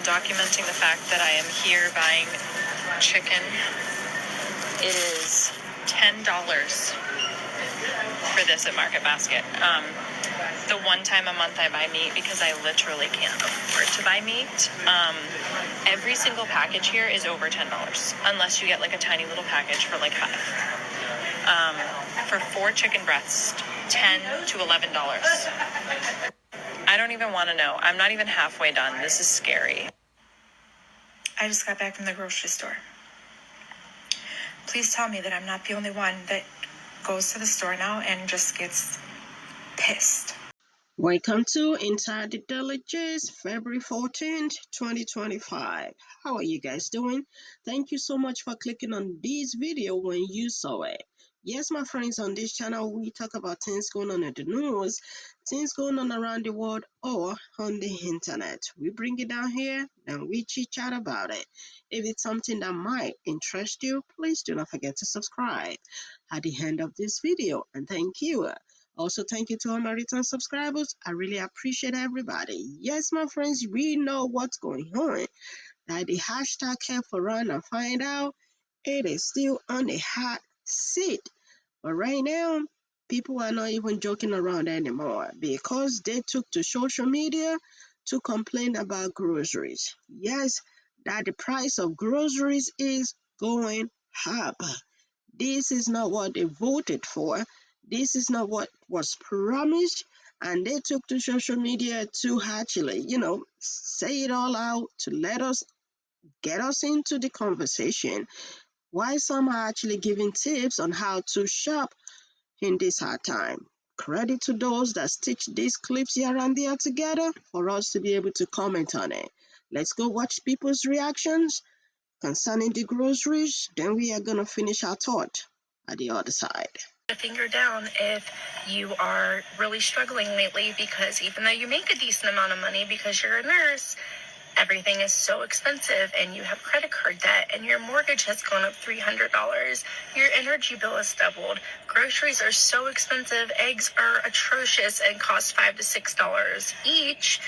documenting the fact that I am here buying chicken. It is $10 for this at Market Basket. The one time a month I buy meat because I literally can't afford to buy meat. Every single package here is over $10, unless you get like a tiny little package for like $5. For 4 chicken breasts, $10 to $11. I don't even want to know. I'm not even halfway done. This is scary. I just got back from the grocery store. Please tell me that I'm not the only one that goes to the store now and just gets pissed. Welcome to Inside the Diligence, February 14th, 2025. How are you guys doing? Thank you so much for clicking on this video when you saw it. Yes, my friends, on this channel, we talk about things going on in the news, things going on around the world, or on the internet. We bring it down here, and we chit-chat about it. If it's something that might interest you, please do not forget to subscribe at the end of this video, and thank you. Also, thank you to all my return subscribers. I really appreciate everybody. Yes, my friends, we know what's going on. That the hashtag here for run and find out, it is still on the hot seat. But right now, people are not even joking around anymore because they took to social media to complain about groceries. Yes, that the price of groceries is going up. This is not what they voted for. This is not what was promised. And they took to social media to actually, say it all out to let us get us into the conversation. Why some are actually giving tips on how to shop in this hard time. Credit to those that stitch these clips here and there together for us to be able to comment on it. Let's go watch people's reactions concerning the groceries, then we are going to finish our thought at the other side. A finger down if you are really struggling lately, because even though you make a decent amount of money because you're a nurse, everything is so expensive, and you have credit card debt, and your mortgage has gone up $300. Your energy bill has doubled. Groceries are so expensive. Eggs are atrocious and cost $5 to $6 each,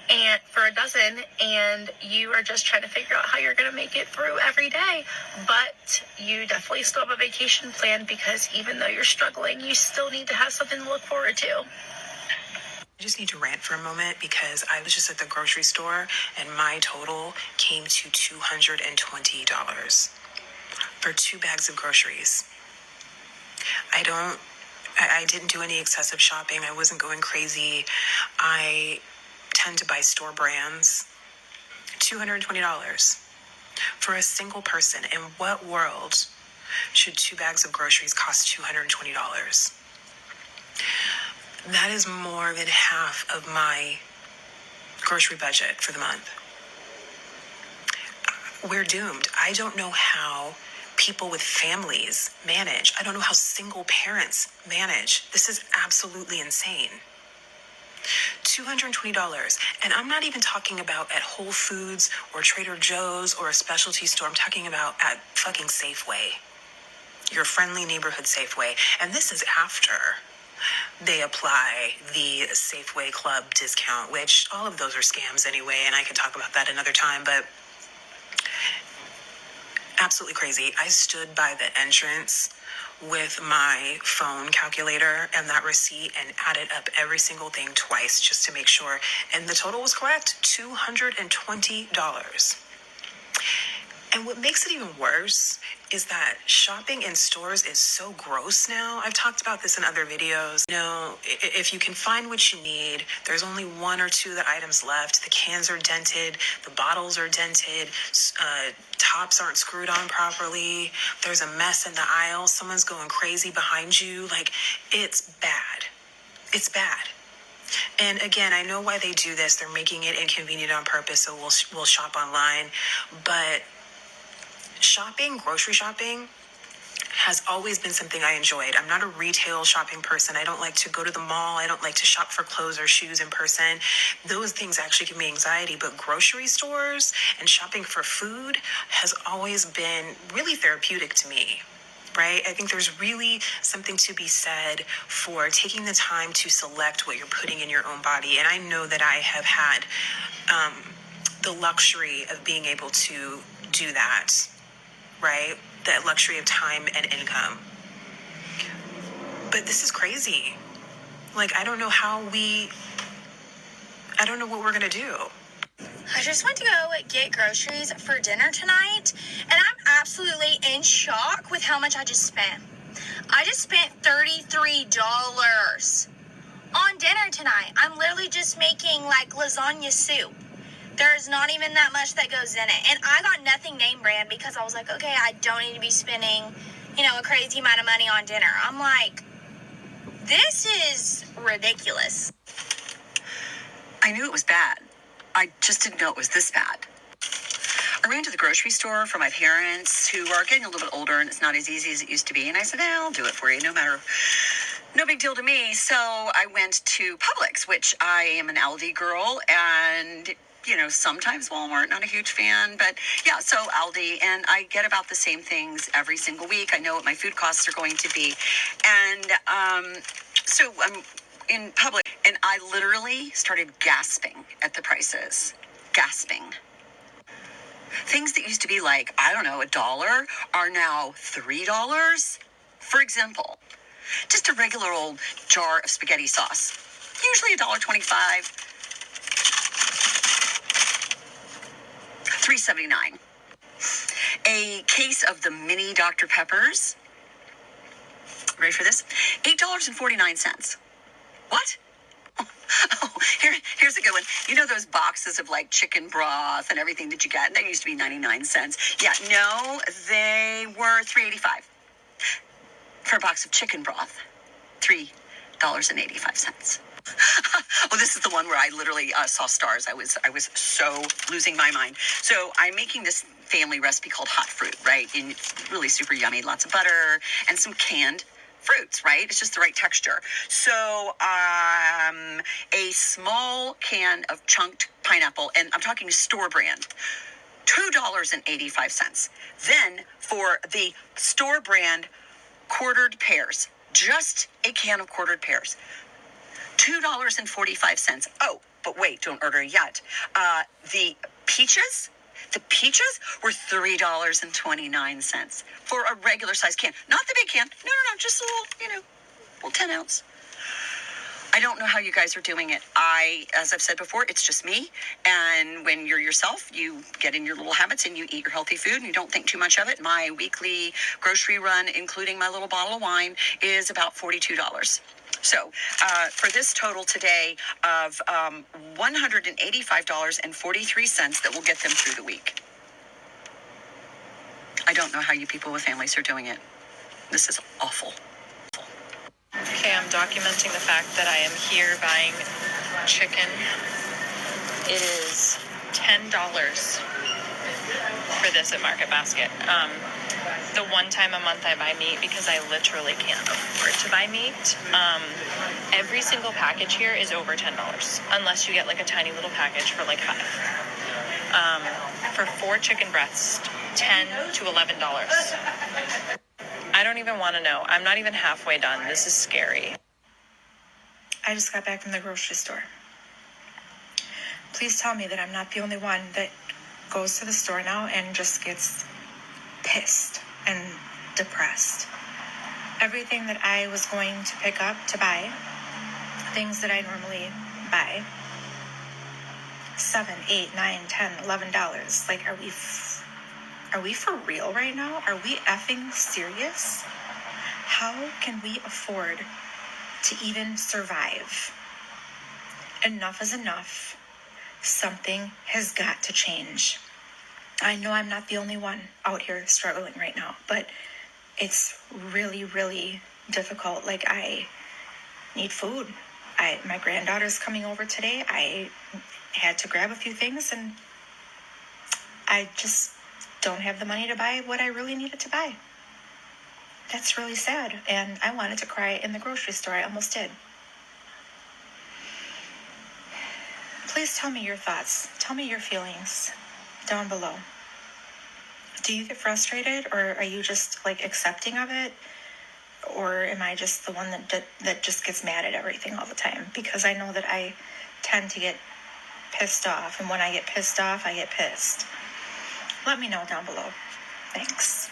and for a dozen, and you are just trying to figure out how you're going to make it through every day. But you definitely still have a vacation plan, because even though you're struggling, you still need to have something to look forward to. I just need to rant for a moment, because I was just at the grocery store and my total came to $220 for 2 bags of groceries. I didn't do any excessive shopping. I wasn't going crazy. I tend to buy store brands. $220 for a single person. In what world should 2 bags of groceries cost $220? That is more than half of my grocery budget for the month. We're doomed. I don't know how people with families manage. I don't know how single parents manage. This is absolutely insane. $220. And I'm not even talking about at Whole Foods or Trader Joe's or a specialty store. I'm talking about at fucking Safeway. Your friendly neighborhood Safeway. And this is after they apply the Safeway Club discount, which all of those are scams anyway, and I could talk about that another time, but absolutely crazy. I stood by the entrance with my phone calculator and that receipt and added up every single thing twice just to make sure, and the total was correct, $220. And what makes it even worse is that shopping in stores is so gross now. I've talked about this in other videos. If you can find what you need, there's only 1 or 2 items left. The cans are dented, the bottles are dented, tops aren't screwed on properly. There's a mess in the aisle. Someone's going crazy behind you. Like, it's bad. It's bad. And again, I know why they do this. They're making it inconvenient on purpose, so we'll shop online. But grocery shopping, has always been something I enjoyed. I'm not a retail shopping person. I don't like to go to the mall. I don't like to shop for clothes or shoes in person. Those things actually give me anxiety. But grocery stores and shopping for food has always been really therapeutic to me. Right? I think there's really something to be said for taking the time to select what you're putting in your own body. And I know that I have had the luxury of being able to do that, right? That luxury of time and income. But this is crazy. Like, I don't know what we're gonna do. I just went to go get groceries for dinner tonight, and I'm absolutely in shock with how much I just spent. I just spent $33 on dinner tonight. I'm literally just making like lasagna soup. There's not even that much that goes in it. And I got nothing name brand because I was like, okay, I don't need to be spending, a crazy amount of money on dinner. I'm like, this is ridiculous. I knew it was bad. I just didn't know it was this bad. I ran to the grocery store for my parents who are getting a little bit older and it's not as easy as it used to be. And I said, I'll do it for you, no big deal to me. So I went to Publix, which I am an Aldi girl, and sometimes Walmart, not a huge fan, but yeah, so Aldi, and I get about the same things every single week. I know what my food costs are going to be. And so I'm in Publix, and I literally started gasping at the prices. Gasping. Things that used to be like, I don't know, $1 are now $3. For example, just a regular old jar of spaghetti sauce, usually $1.25, $3.79. A case of the mini Dr. Peppers, ready for this? $8.49. What? Oh, here's a good one. You know those boxes of like chicken broth and everything that you get? They used to be 99 cents. Yeah, no, they were $3.85 for a box of chicken broth. $3.85. Oh, this is the one where I literally saw stars. I was so losing my mind. So I'm making this family recipe called hot fruit, right? And it's really super yummy, lots of butter and some canned fruits, right? It's just the right texture. So a small can of chunked pineapple, and I'm talking store brand, $2.85. Then for the store brand quartered pears, just a can of quartered pears, $2.45. Oh, but wait, don't order yet. The peaches were $3.29 for a regular size can. Not the big can. No, just a little 10 ounce. I don't know how you guys are doing it. As I've said before, it's just me. And when you're yourself, you get in your little habits and you eat your healthy food and you don't think too much of it. My weekly grocery run, including my little bottle of wine, is about $42. So for this total today of $185.43 that will get them through the week. I don't know how you people with families are doing it. This is awful. Okay, I'm documenting the fact that I am here buying chicken. It is $10 for this at Market Basket. The one time a month I buy meat because I literally can't afford to buy meat. Every single package here is over $10, unless you get like a tiny little package for like $5. For 4 chicken breasts, $10 to $11. I don't even want to know. I'm not even halfway done. This is scary. I just got back from the grocery store. Please tell me that I'm not the only one that goes to the store now and just gets pissed and depressed. Everything that I was going to pick up to buy, things that I normally buy, $7, $8, $9, $10, $11. Like, are we for real right now? Are we effing serious? How can we afford to even survive? Enough is enough. Something has got to change. I know I'm not the only one out here struggling right now, but it's really, really difficult. Like, I need food. My granddaughter's coming over today. I had to grab a few things, and I just don't have the money to buy what I really needed to buy. That's really sad, and I wanted to cry in the grocery store. I almost did. Please tell me your thoughts. Tell me your feelings down below. Do you get frustrated, or are you just like accepting of it? Or am I just the one that just gets mad at everything all the time? Because I know that I tend to get pissed off. And when I get pissed off, I get pissed. Let me know down below. Thanks.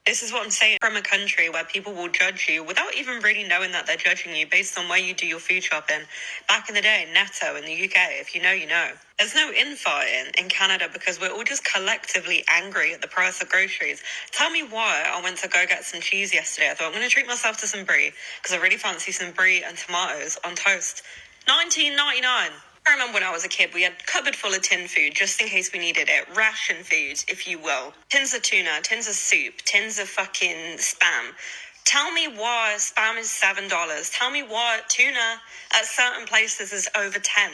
This is what I'm saying. From a country where people will judge you without even really knowing that they're judging you based on where you do your food shopping. Back in the day, Netto in the UK, if you know, you know. There's no infighting in Canada because we're all just collectively angry at the price of groceries. Tell me why I went to go get some cheese yesterday. I thought I'm going to treat myself to some brie because I really fancy some brie and tomatoes on toast. $19.99. I remember when I was a kid, we had a cupboard full of tin food just in case we needed it. Ration food, if you will. Tins of tuna, tins of soup, tins of fucking Spam. Tell me why Spam is $7. Tell me why tuna at certain places is over 10.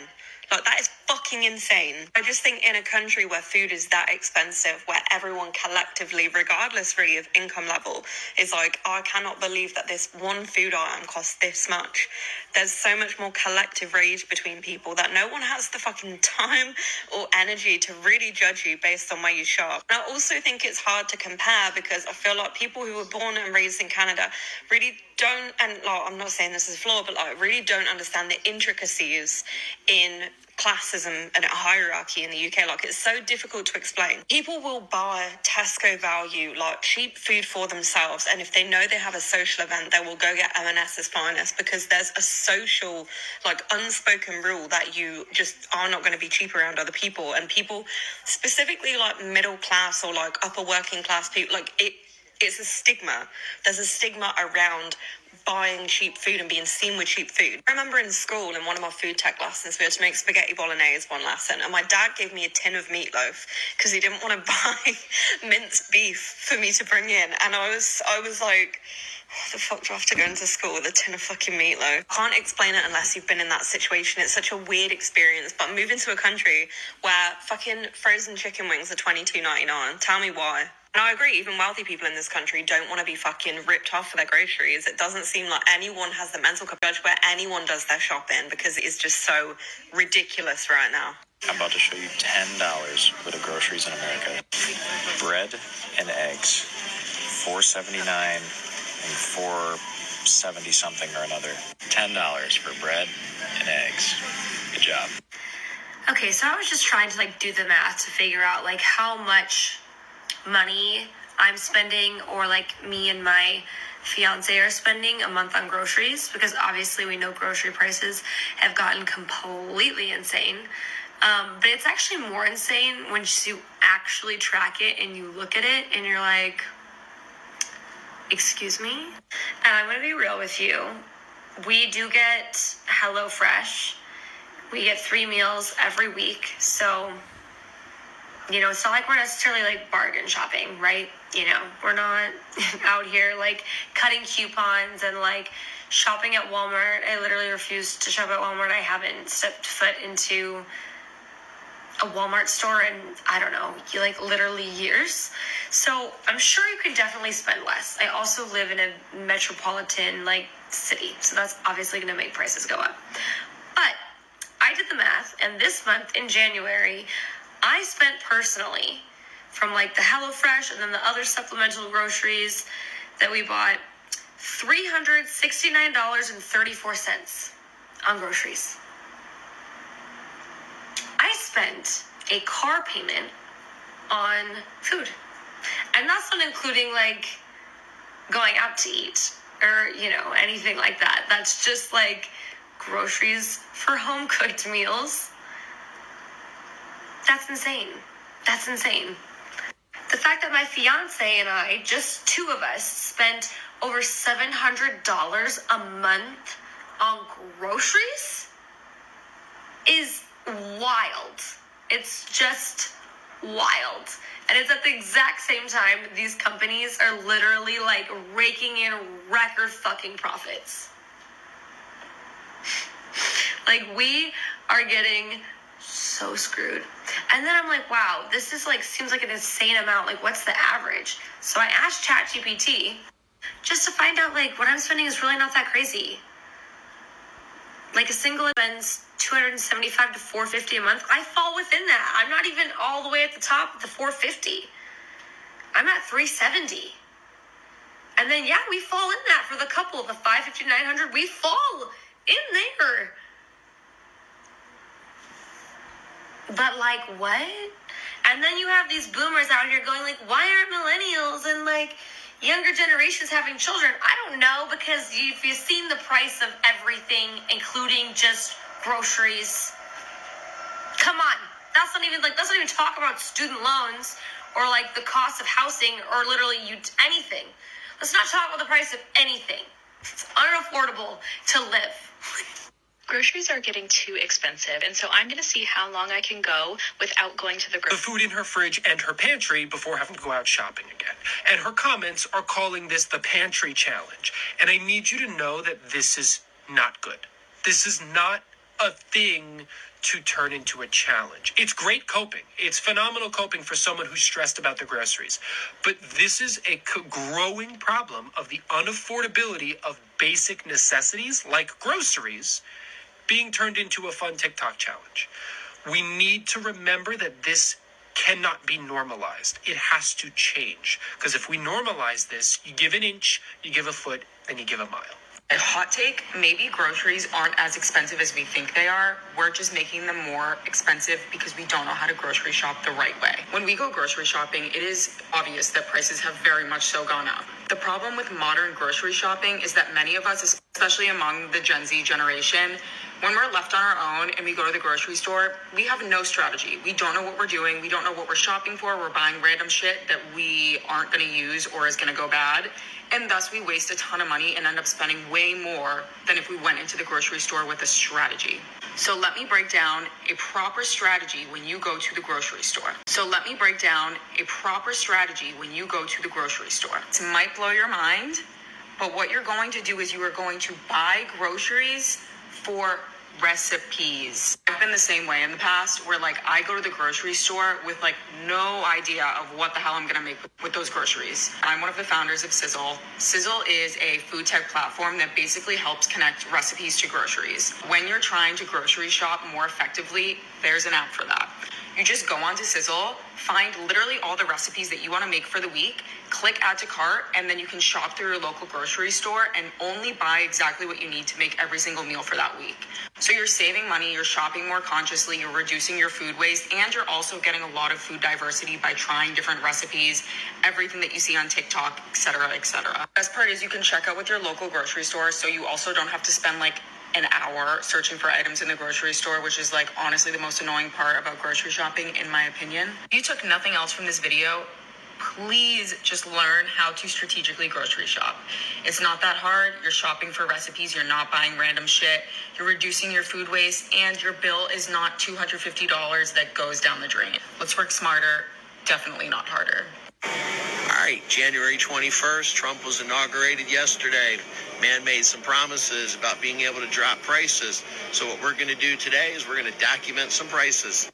Like, that is fucking insane. I just think in a country where food is that expensive, where everyone collectively, regardless really of income level, is like, oh, I cannot believe that this one food item costs this much. There's so much more collective rage between people that no one has the fucking time or energy to really judge you based on where you shop. And I also think it's hard to compare because I feel like people who were born and raised in Canada really don't, and like, I'm not saying this is a flaw, but like really don't understand the intricacies in classism and hierarchy in the UK. Like, it's so difficult to explain. People will buy Tesco value, like cheap food for themselves, and if they know they have a social event, they will go get M&S's Finest because there's a social, like, unspoken rule that you just are not going to be cheap around other people. And people, specifically like middle class or like upper working class people, like it's a stigma. There's a stigma around buying cheap food and being seen with cheap food. I remember in school, in one of my food tech lessons, we had to make spaghetti bolognese one lesson, and my dad gave me a tin of meatloaf because he didn't want to buy minced beef for me to bring in. And I was like, what the fuck do I have to go into school with a tin of fucking meatloaf? I can't explain it unless you've been in that situation. It's such a weird experience. But moving to a country where fucking frozen chicken wings are $22.99, tell me why. And I agree, even wealthy people in this country don't want to be fucking ripped off for their groceries. It doesn't seem like anyone has the mental capacity where anyone does their shopping because it is just so ridiculous right now. I'm about to show you $10 worth of groceries in America. Bread and eggs, $4.79 and $4.70 something or another. $10 for bread and eggs. Good job. Okay, so I was just trying to like do the math to figure out like how much money I'm spending, or like me and my fiance are spending a month on groceries, because obviously we know grocery prices have gotten completely insane. But it's actually more insane when you actually track it and you look at it and you're like, excuse me? And I'm going to be real with you. We do get HelloFresh. We get 3 meals every week. So, you know, it's not like we're necessarily like bargain shopping, right? You know, we're not out here like cutting coupons and like shopping at Walmart. I literally refuse to shop at Walmart. I haven't stepped foot into a Walmart store in, I don't know, like literally years. So I'm sure you could definitely spend less. I also live in a metropolitan like city, so that's obviously going to make prices go up. But I did the math, and this month in January, I spent personally, from like the HelloFresh and then the other supplemental groceries that we bought, $369.34 on groceries. I spent a car payment on food. And that's not including like going out to eat or, you know, anything like that. That's just like groceries for home cooked meals. That's insane. That's insane. The fact that my fiance and I, just 2 of us, spent over $700 a month on groceries is wild. It's just wild. And it's at the exact same time these companies are literally like raking in record fucking profits. Like, we are getting so screwed. And then I'm like, wow, this is like, seems like an insane amount. Like, what's the average? So I asked ChatGPT just to find out like what I'm spending is really not that crazy. Like, a single spends $275 to $450 a month. I fall within that. I'm not even all the way at the top of the $450. I'm at $370. And then, yeah, we fall in that for the couple, the $550, $900. We fall in there. But like, what? And then you have these boomers out here going like, why aren't millennials and like younger generations having children? I don't know, because if you've seen the price of everything, including just groceries, come on. That's not even talk about student loans or like the cost of housing or literally anything. Let's not talk about the price of anything. It's unaffordable to live. Groceries are getting too expensive, and so I'm going to see how long I can go without going to the the food in her fridge and her pantry before having to go out shopping again. And her comments are calling this the pantry challenge. And I need you to know that this is not good. This is not a thing to turn into a challenge. It's great coping. It's phenomenal coping for someone who's stressed about the groceries. But this is a growing problem of the unaffordability of basic necessities like groceries being turned into a fun TikTok challenge. We need to remember that this cannot be normalized. It has to change. Because if we normalize this, you give an inch, you give a foot, and you give a mile. A hot take, maybe groceries aren't as expensive as we think they are. We're just making them more expensive because we don't know how to grocery shop the right way. When we go grocery shopping, it is obvious that prices have very much so gone up. The problem with modern grocery shopping is that many of us, especially among the Gen Z generation, when we're left on our own and we go to the grocery store, we have no strategy. We don't know what we're doing. We don't know what we're shopping for. We're buying random shit that we aren't going to use or is going to go bad. And thus we waste a ton of money and end up spending way more than if we went into the grocery store with a strategy. So let me break down a proper strategy when you go to the grocery store. This might blow your mind, but what you're going to do is you are going to buy groceries for recipes. I've been the same way in the past where like I go to the grocery store with like no idea of what the hell I'm gonna make with those groceries. I'm one of the founders of Sizzle. Sizzle is a food tech platform that basically helps connect recipes to groceries. When you're trying to grocery shop more effectively, there's an app for that. You just go onto Sizzle, find literally all the recipes that you want to make for the week, click add to cart, and then you can shop through your local grocery store and only buy exactly what you need to make every single meal for that week. So you're saving money, you're shopping more consciously, you're reducing your food waste, and you're also getting a lot of food diversity by trying different recipes, everything that you see on TikTok, etc., etc. Best part is you can check out with your local grocery store, so you also don't have to spend like an hour searching for items in the grocery store, which is like honestly the most annoying part about grocery shopping in my opinion. If you took nothing else from this video, please just learn how to strategically grocery shop. It's not that hard. You're shopping for recipes. You're not buying random shit. You're reducing your food waste, and your bill is not $250 that goes down the drain. Let's work smarter, definitely not harder. All right, January 21st, Trump was inaugurated yesterday. Man made some promises about being able to drop prices. So what we're going to do today is we're going to document some prices.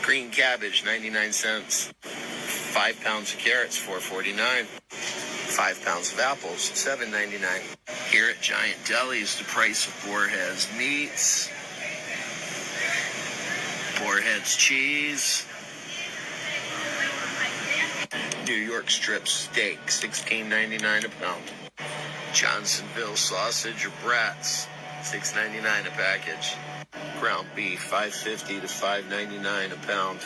Green cabbage, 99 cents. 5 pounds of carrots, $4.49. 5 pounds of apples, $7.99. Here at Giant Deli's, the price of Boarhead's meats, Boarhead's cheese, New York strip steak, $16.99 a pound. Johnsonville sausage or brats, $6.99 a package. Ground beef, $5.50 to $5.99 a pound.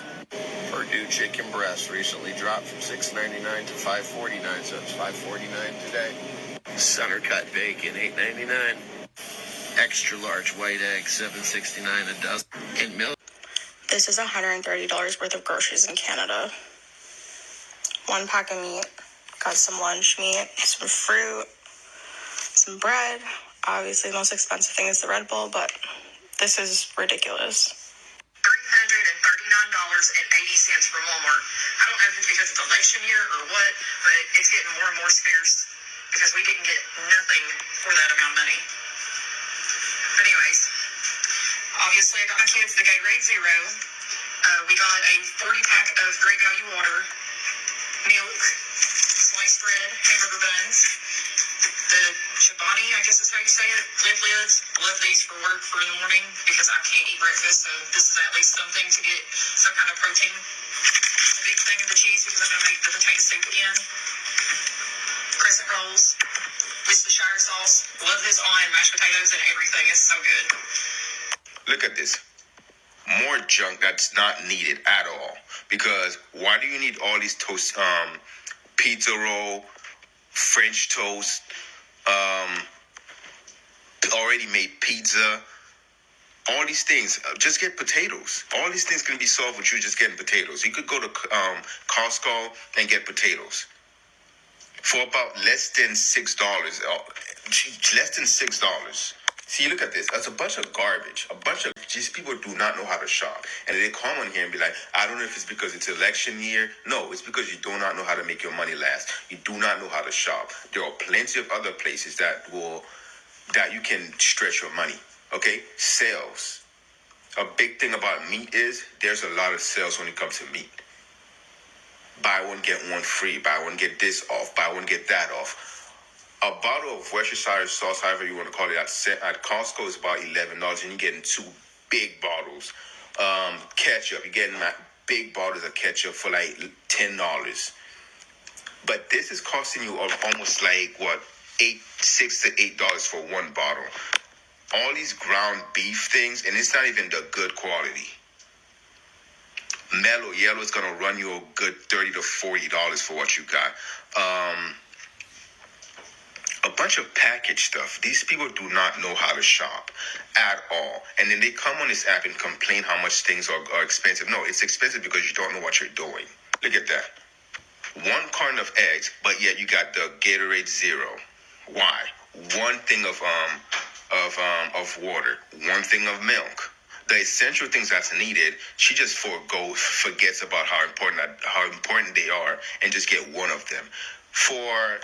Purdue chicken breast recently dropped from $6.99 to $5.49, so it's $5.49 today. Center cut bacon, $8.99. Extra large white egg, $7.69 a dozen. And milk. This is $130 worth of groceries in Canada. 1 pack of meat, got some lunch meat, some fruit, some bread. Obviously, the most expensive thing is the Red Bull, but this is ridiculous. $339.80 from Walmart. I don't know if it's because it's election year or what, but it's getting more and more scarce because we didn't get nothing for that amount of money. But anyways, obviously I got my kids the Gatorade Zero. We got a 40-pack of Great Value water, milk, sliced bread, hamburger buns, the Chobani, I guess is how you say it, lids. Love these for work for in the morning because I can't eat breakfast, so this is at least something to get some kind of protein. A big thing of the cheese because I'm going to make the potato soup again. Crescent rolls, Worcestershire sauce. Love this on mashed potatoes and everything. It's so good. Look at this. more junk that's not needed at all. Because why do you need all these toast, pizza roll, French toast, already made pizza, all these things? Just get potatoes. All these things can be solved with you just getting potatoes. You could go to Costco and get potatoes for about less than $6. Less than $6. See, look at this. That's a bunch of garbage. A bunch of these people do not know how to shop, and they come on here and be like, "I don't know if it's because it's election year." No, it's because you do not know how to make your money last. You do not know how to shop. There are plenty of other places that you can stretch your money. Okay, sales. A big thing about meat is there's a lot of sales when it comes to meat. Buy one, get one free. Buy one, get this off. Buy one, get that off. A bottle of Worcestershire sauce, however you want to call it, at Costco is about $11, and you're getting two big bottles. Ketchup, you're getting big bottles of ketchup for like $10. But this is costing you almost like $6 to $8 for one bottle. All these ground beef things, and it's not even the good quality. Mellow Yellow is gonna run you a good $30 to $40 for what you got. A bunch of packaged stuff. These people do not know how to shop at all. And then they come on this app and complain how much things are expensive. No, it's expensive because you don't know what you're doing. Look at that. One carton of eggs, but yet you got the Gatorade Zero. Why? One thing of water, one thing of milk. The essential things that's needed, she just forgets about how important they are, and just get one of them. For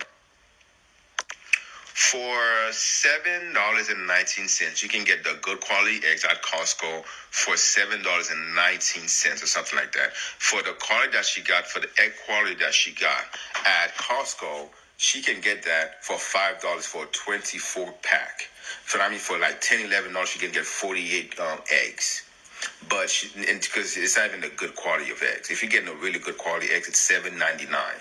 $7.19, you can get the good quality eggs at Costco for $7.19 or something like that. For the quality that she got, for the egg quality that she got at Costco, she can get that for $5 for a 24 pack. So I mean, for like $10, $11, she can get 48 eggs. But because it's not even the good quality of eggs. If you're getting a really good quality eggs, it's $7.99.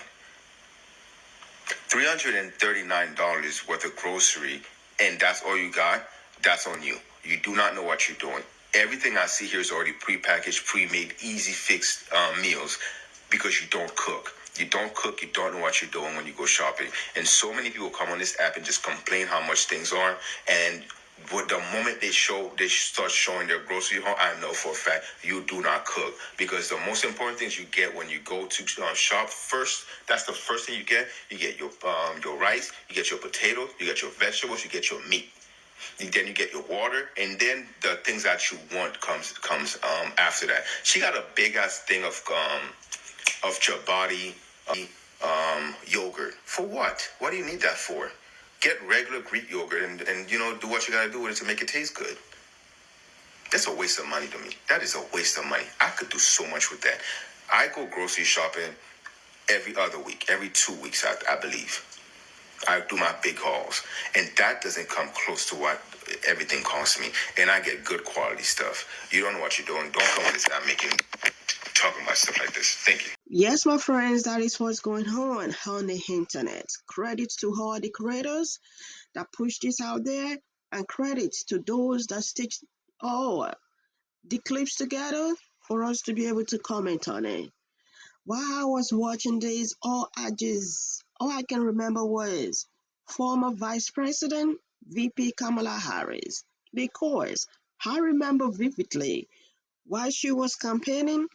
$339 worth of grocery, and that's all you got. That's on you. You do not know what you're doing. Everything I see here is already prepackaged, pre-made, easy fixed meals, because you don't cook. You don't cook, you don't know what you're doing when you go shopping. And so many people come on this app and just complain how much things are, and the moment they start showing their grocery haul, I know for a fact you do not cook, because the most important things you get when you go to shop first, that's the first thing you get. You get your rice, you get your potatoes, you get your vegetables, you get your meat. Then you get your water, and then the things that you want comes after that. She got a big ass thing of Chobani yogurt. For what? What do you need that for? Get regular Greek yogurt and do what you gotta do with it to make it taste good. That's a waste of money to me. That is a waste of money. I could do so much with that. I go grocery shopping every other week, every 2 weeks, I believe. I do my big hauls, and that doesn't come close to what everything costs me. And I get good quality stuff. You don't know what you're doing. Don't come on this app talking about stuff like this. Thank you. Yes, my friends, that is what's going on the internet. Credit to all the creators that push this out there, and credit to those that stitch all the clips together for us to be able to comment on it. While I was watching this, all I can remember was former Vice President VP Kamala Harris, because I remember vividly while she was campaigning,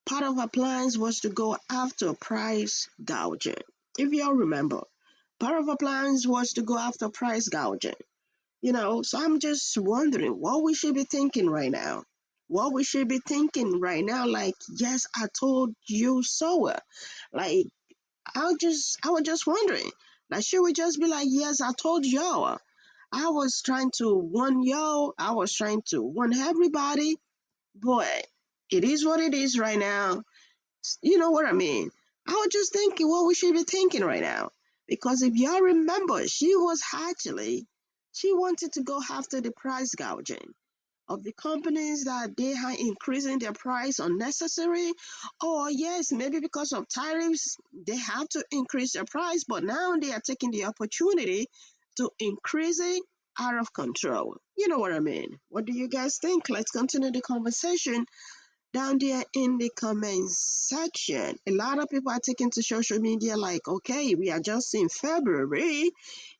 part of her plans was to go after price gouging. If you all remember, part of her plans was to go after price gouging. So I'm just wondering what we should be thinking right now. What we should be thinking right now, like, yes, I told you so. Like, I was just wondering, like, should we just be like, yes, I told y'all. I was trying to warn y'all. I was trying to warn everybody, but it is what it is right now. You know what I mean? I was just thinking what we should be thinking right now. Because if y'all remember, she wanted to go after the price gouging of the companies that they are increasing their price unnecessary. Or yes, maybe because of tariffs, they have to increase their price, but now they are taking the opportunity to increase it out of control. You know what I mean? What do you guys think? Let's continue the conversation down there in the comments section. A lot of people are taking to social media like, okay, we are just in February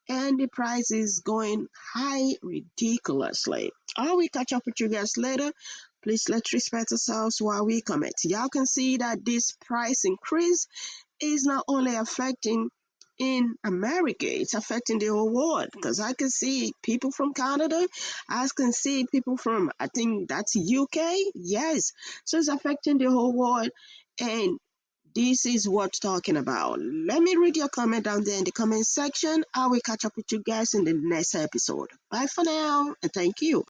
and the price is going high ridiculously. I will catch up with you guys later. Please let's respect ourselves while we comment. Y'all can see that this price increase is not only affecting in America, it's affecting the whole world because I can see people from Canada, I can see people from, I think that's UK, yes. So it's affecting the whole world, and this is what's talking about. Let me read your comment down there in the comment section. I will catch up with you guys in the next episode. Bye for now, and thank you.